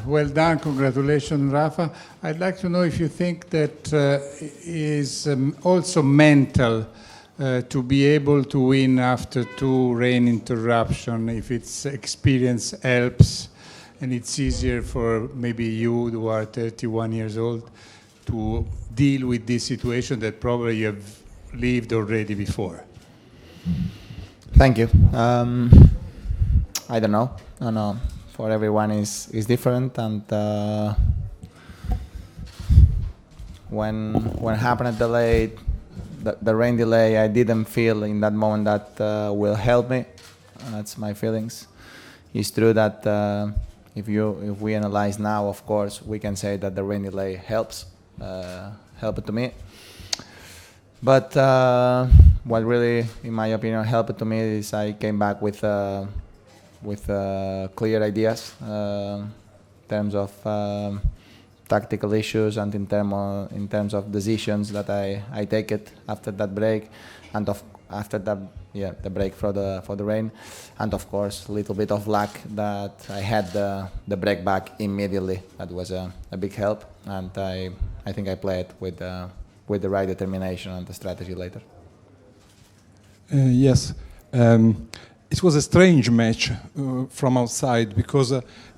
Well done, congratulations, Rafa. I'd like to know if you think that is also mental to be able to win after 2 rain interruption, if its experience helps, and it's easier for maybe you who are 31 years old to deal with this situation that probably you have lived already before. Thank you. I don't know. I know. For everyone is different, and when happened the rain delay, I didn't feel in that moment that will help me. That's my feelings. It's true that if we analyze now, of course, we can say that the rain delay helped to me. But what really, in my opinion, helped to me is I came back with clear ideas in terms of tactical issues and in terms of decisions that I take it after that break, and after that the break for the rain, and of course a little bit of luck that I had the break back immediately. That was a big help, and I think I played with the right determination and the strategy later. Yes. It was a strange match from outside, because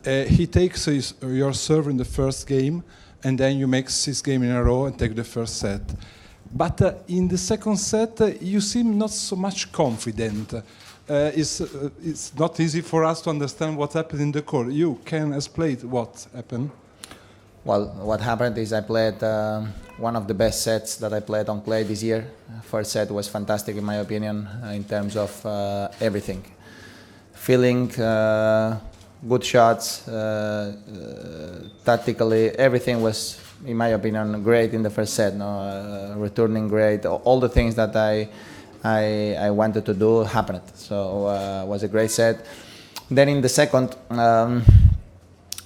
he takes your serve in the first game, and then you make 6 games in a row and take the first set. But in the second set, you seem not so much confident. It's not easy for us to understand what happened in the court. You can explain what happened? Well, what happened is I played one of the best sets that I played on clay this year. First set was fantastic in my opinion in terms of everything. Feeling, good shots, tactically, everything was, in my opinion, great in the first set. Returning great, all the things that I wanted to do happened. So it was a great set. Then in the second,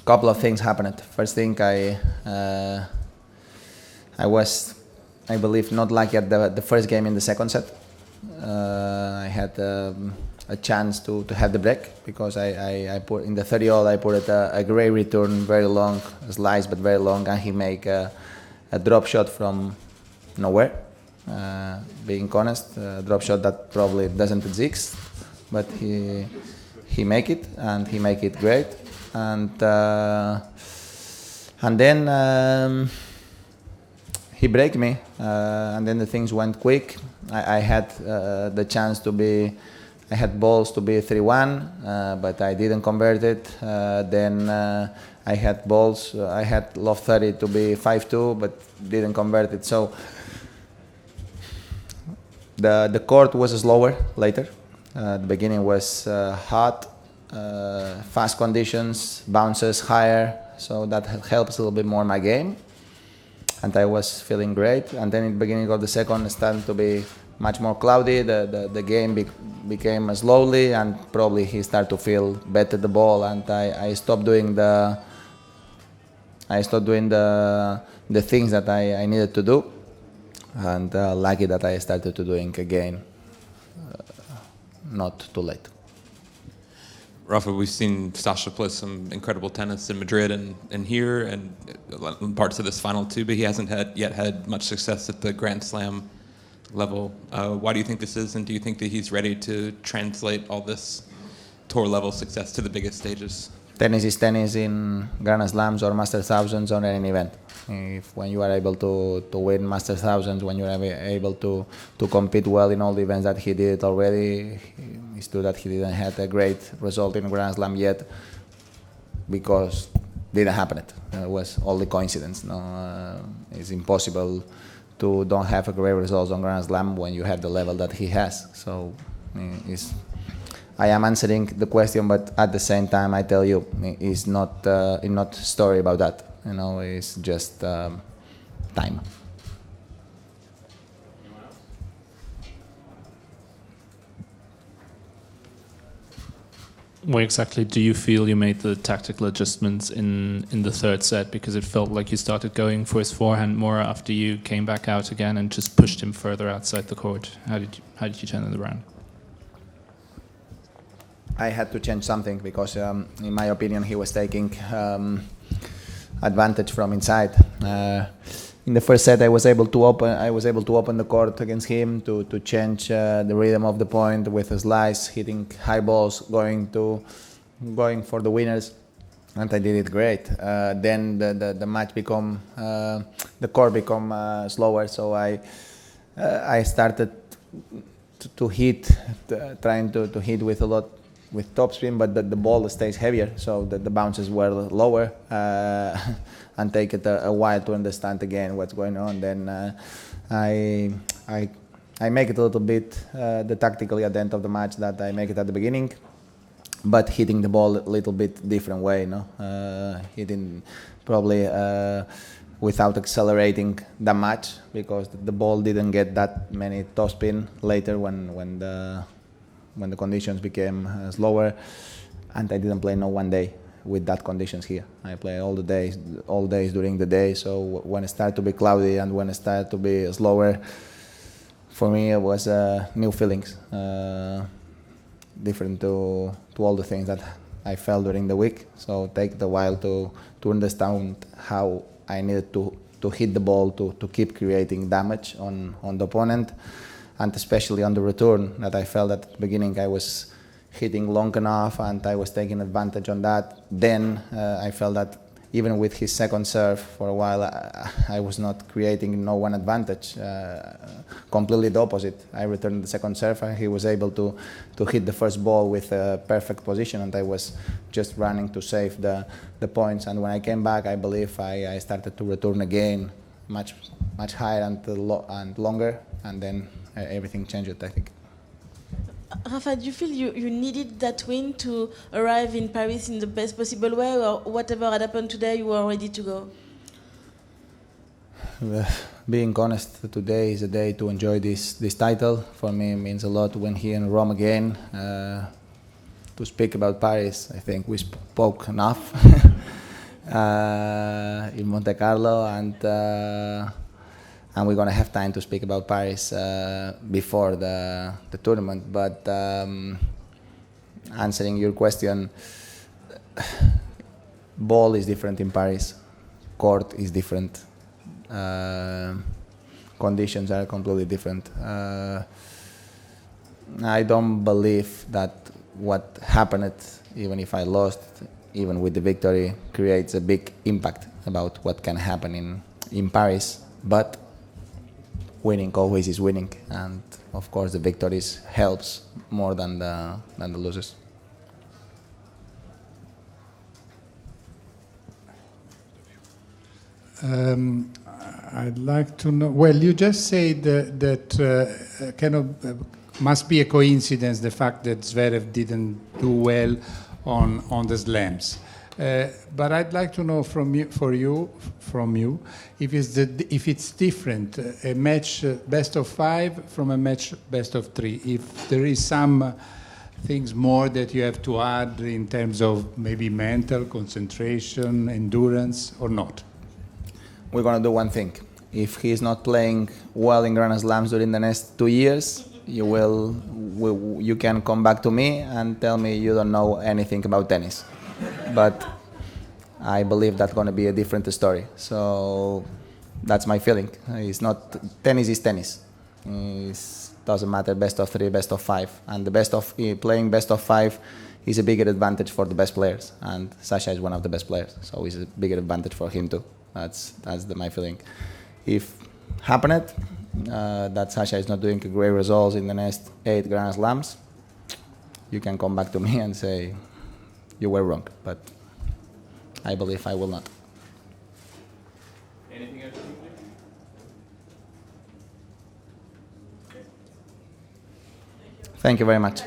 couple of things happened. First thing, I was, I believe, not lucky at the first game in the second set. I had a chance to have the break, because I put in the 30-all, I put a great return, very long, a slice but very long, and he make a drop shot from nowhere. Being honest, a drop shot that probably doesn't exist, but he make it, and he make it great. And then he break me, and then the things went quick. I had the chance to be, I had balls to be 3-1, but I didn't convert it. Then I had balls, I had love 30 to be 5-2, but didn't convert it. So the court was slower later. The beginning was hot. Fast conditions, bounces higher, so that helps a little bit more my game, and I was feeling great. And then in the beginning of the second, it started to be much more cloudy. The game became slowly, and probably he started to feel better the ball, and I stopped doing the things that I needed to do, and lucky that I started to doing again not too late. Rafa, we've seen Sasha play some incredible tennis in Madrid and here, and parts of this final too, but he hasn't yet had much success at the Grand Slam level. Why do you think this is, and do you think that he's ready to translate all this tour level success to the biggest stages? Tennis is tennis in Grand Slams or Masters Thousands or any event. When you are able to win Masters Thousands, when you are able to compete well in all the events that he did already, it's true that he didn't have a great result in Grand Slam yet, because it didn't happen. It was only coincidence. It's impossible to don't have a great result on Grand Slam when you have the level that he has. So I am answering the question, but at the same time, I tell you, it's not not story about that. It's just time. Where exactly do you feel you made the tactical adjustments in the third set? Because it felt like you started going for his forehand more after you came back out again and just pushed him further outside the court. How did you turn it around? I had to change something because, in my opinion, he was taking advantage from inside. In the first set, I was able to open the court against him to change the rhythm of the point with a slice, hitting high balls, going for the winners, and I did it great. Then the match the court become slower, so I started to hit, trying to hit with topspin, but the ball stays heavier, so the bounces were lower, and take it a while to understand again what's going on. Then I make it a little bit the tactically at the end of the match that I make it at the beginning, but hitting the ball a little bit different way, hitting probably without accelerating that much, because the ball didn't get that many topspin later when the conditions became slower, and I didn't play no one day with that conditions here. I play all days during the day, so when it started to be cloudy and when it started to be slower, for me it was new feelings, different to all the things that I felt during the week, so take it a while to understand how I needed to hit the ball to keep creating damage on the opponent, and especially on the return, that I felt at the beginning I was hitting long enough and I was taking advantage on that. Then I felt that even with his second serve for a while, I was not creating no one advantage. Completely the opposite. I returned the second serve and he was able to hit the first ball with a perfect position, and I was just running to save the points. And when I came back, I believe I started to return again much higher and longer, and then everything changed, I think. Rafa, do you feel you needed that win to arrive in Paris in the best possible way, or whatever had happened today, you were ready to go? Being honest, today is a day to enjoy this title. For me, it means a lot to win here in Rome again. To speak about Paris, I think we spoke enough in Monte Carlo, and we're gonna have time to speak about Paris before the tournament. But answering your question, ball is different in Paris, court is different, conditions are completely different. I don't believe that what happened, even if I lost, even with the victory, creates a big impact about what can happen in Paris. But winning always is winning, and of course the victories helps more than the losses. I'd like to know. Well, you just said that kind of must be a coincidence, the fact that Zverev didn't do well on the slams. But I'd like to know from you, if it's different, a match best of 5 from a match best of 3. If there is some things more that you have to add in terms of maybe mental concentration, endurance, or not. We're gonna do one thing. If he's not playing well in Grand Slams during the next 2 years, you can come back to me and tell me you don't know anything about tennis. But I believe that's going to be a different story. So that's my feeling. It's not tennis is tennis. It doesn't matter best of 3, best of 5, and playing best of 5 is a bigger advantage for the best players. And Sasha is one of the best players, so it's a bigger advantage for him too. That's my feeling. If happened that Sasha is not doing great results in the next 8 Grand Slams, you can come back to me and say you were wrong, but I believe I will not. Anything else? Thank you very much.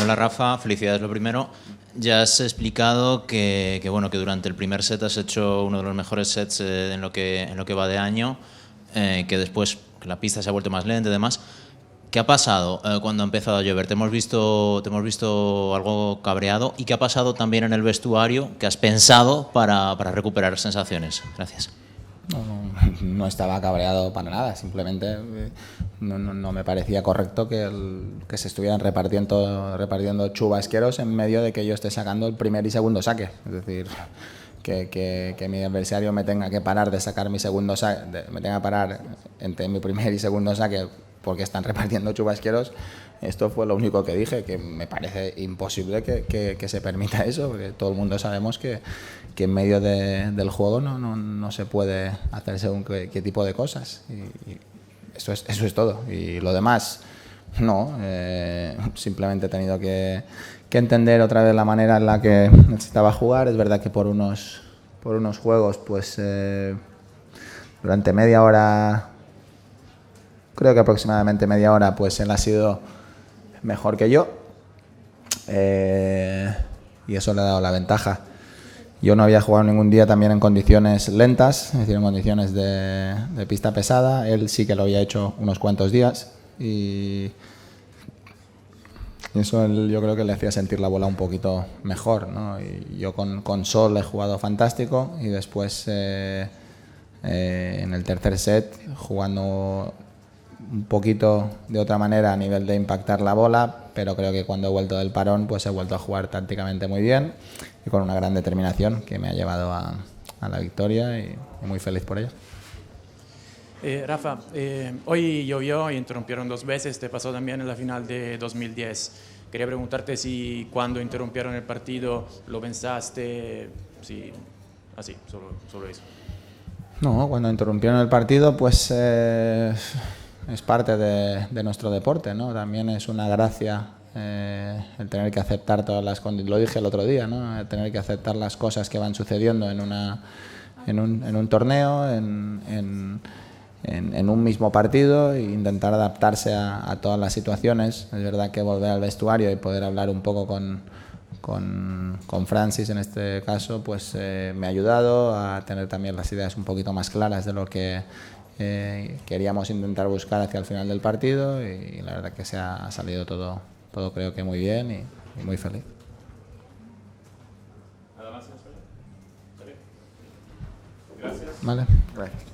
Hola Rafa, felicidades lo primero. Ya has explicado que durante el primer set has hecho uno de los mejores sets en lo que va de año, que después que la pista se ha vuelto más lenta y demás. ¿Qué ha pasado cuando ha empezado a llover? Te hemos visto algo cabreado. ¿Y qué ha pasado también en el vestuario? ¿Qué has pensado para recuperar sensaciones? Gracias. No estaba cabreado para nada, simplemente no me parecía correcto que se estuvieran repartiendo chubasqueros en medio de que yo esté sacando el primer y segundo saque. Es decir, que mi adversario me tenga que parar de sacar mi segundo saque, me tenga que parar entre mi primer y segundo saque porque están repartiendo chubasqueros. Esto fue lo único que dije, que me parece imposible que se permita eso, porque todo el mundo sabemos que en medio del juego no se puede hacer según qué tipo de cosas. Y eso es todo. Y lo demás, no. Simplemente he tenido que entender otra vez la manera en la que necesitaba jugar. Es verdad que por unos juegos, pues durante media hora, creo que aproximadamente media hora, pues él ha sido mejor que yo, y eso le ha dado la ventaja. Yo no había jugado ningún día también en condiciones lentas, es decir, en condiciones de pista pesada. Él sí que lo había hecho unos cuantos días y eso yo creo que le hacía sentir la bola un poquito mejor, ¿no? Y yo con Sol he jugado fantástico y después en el tercer set jugando un poquito de otra manera a nivel de impactar la bola, pero creo que cuando he vuelto del parón pues he vuelto a jugar tácticamente muy bien y con una gran determinación que me ha llevado a la victoria y muy feliz por ello. Rafa, hoy llovió y interrumpieron 2 veces, te pasó también en la final de 2010. Quería preguntarte si cuando interrumpieron el partido lo pensaste, si así, solo eso. No, cuando interrumpieron el partido pues es parte de nuestro deporte, ¿no? También es una gracia el tener que aceptar todas las condiciones. Lo dije el otro día, ¿no? El tener que aceptar las cosas que van sucediendo en un torneo, en un mismo partido e intentar adaptarse a todas las situaciones. Es verdad que volver al vestuario y poder hablar un poco con Francis en este caso, pues me ha ayudado a tener también las ideas un poquito más claras de lo que queríamos intentar buscar hacia el final del partido y la verdad que se ha salido todo creo que muy bien y muy feliz. ¿Nada más? Gracias. Vale. Gracias.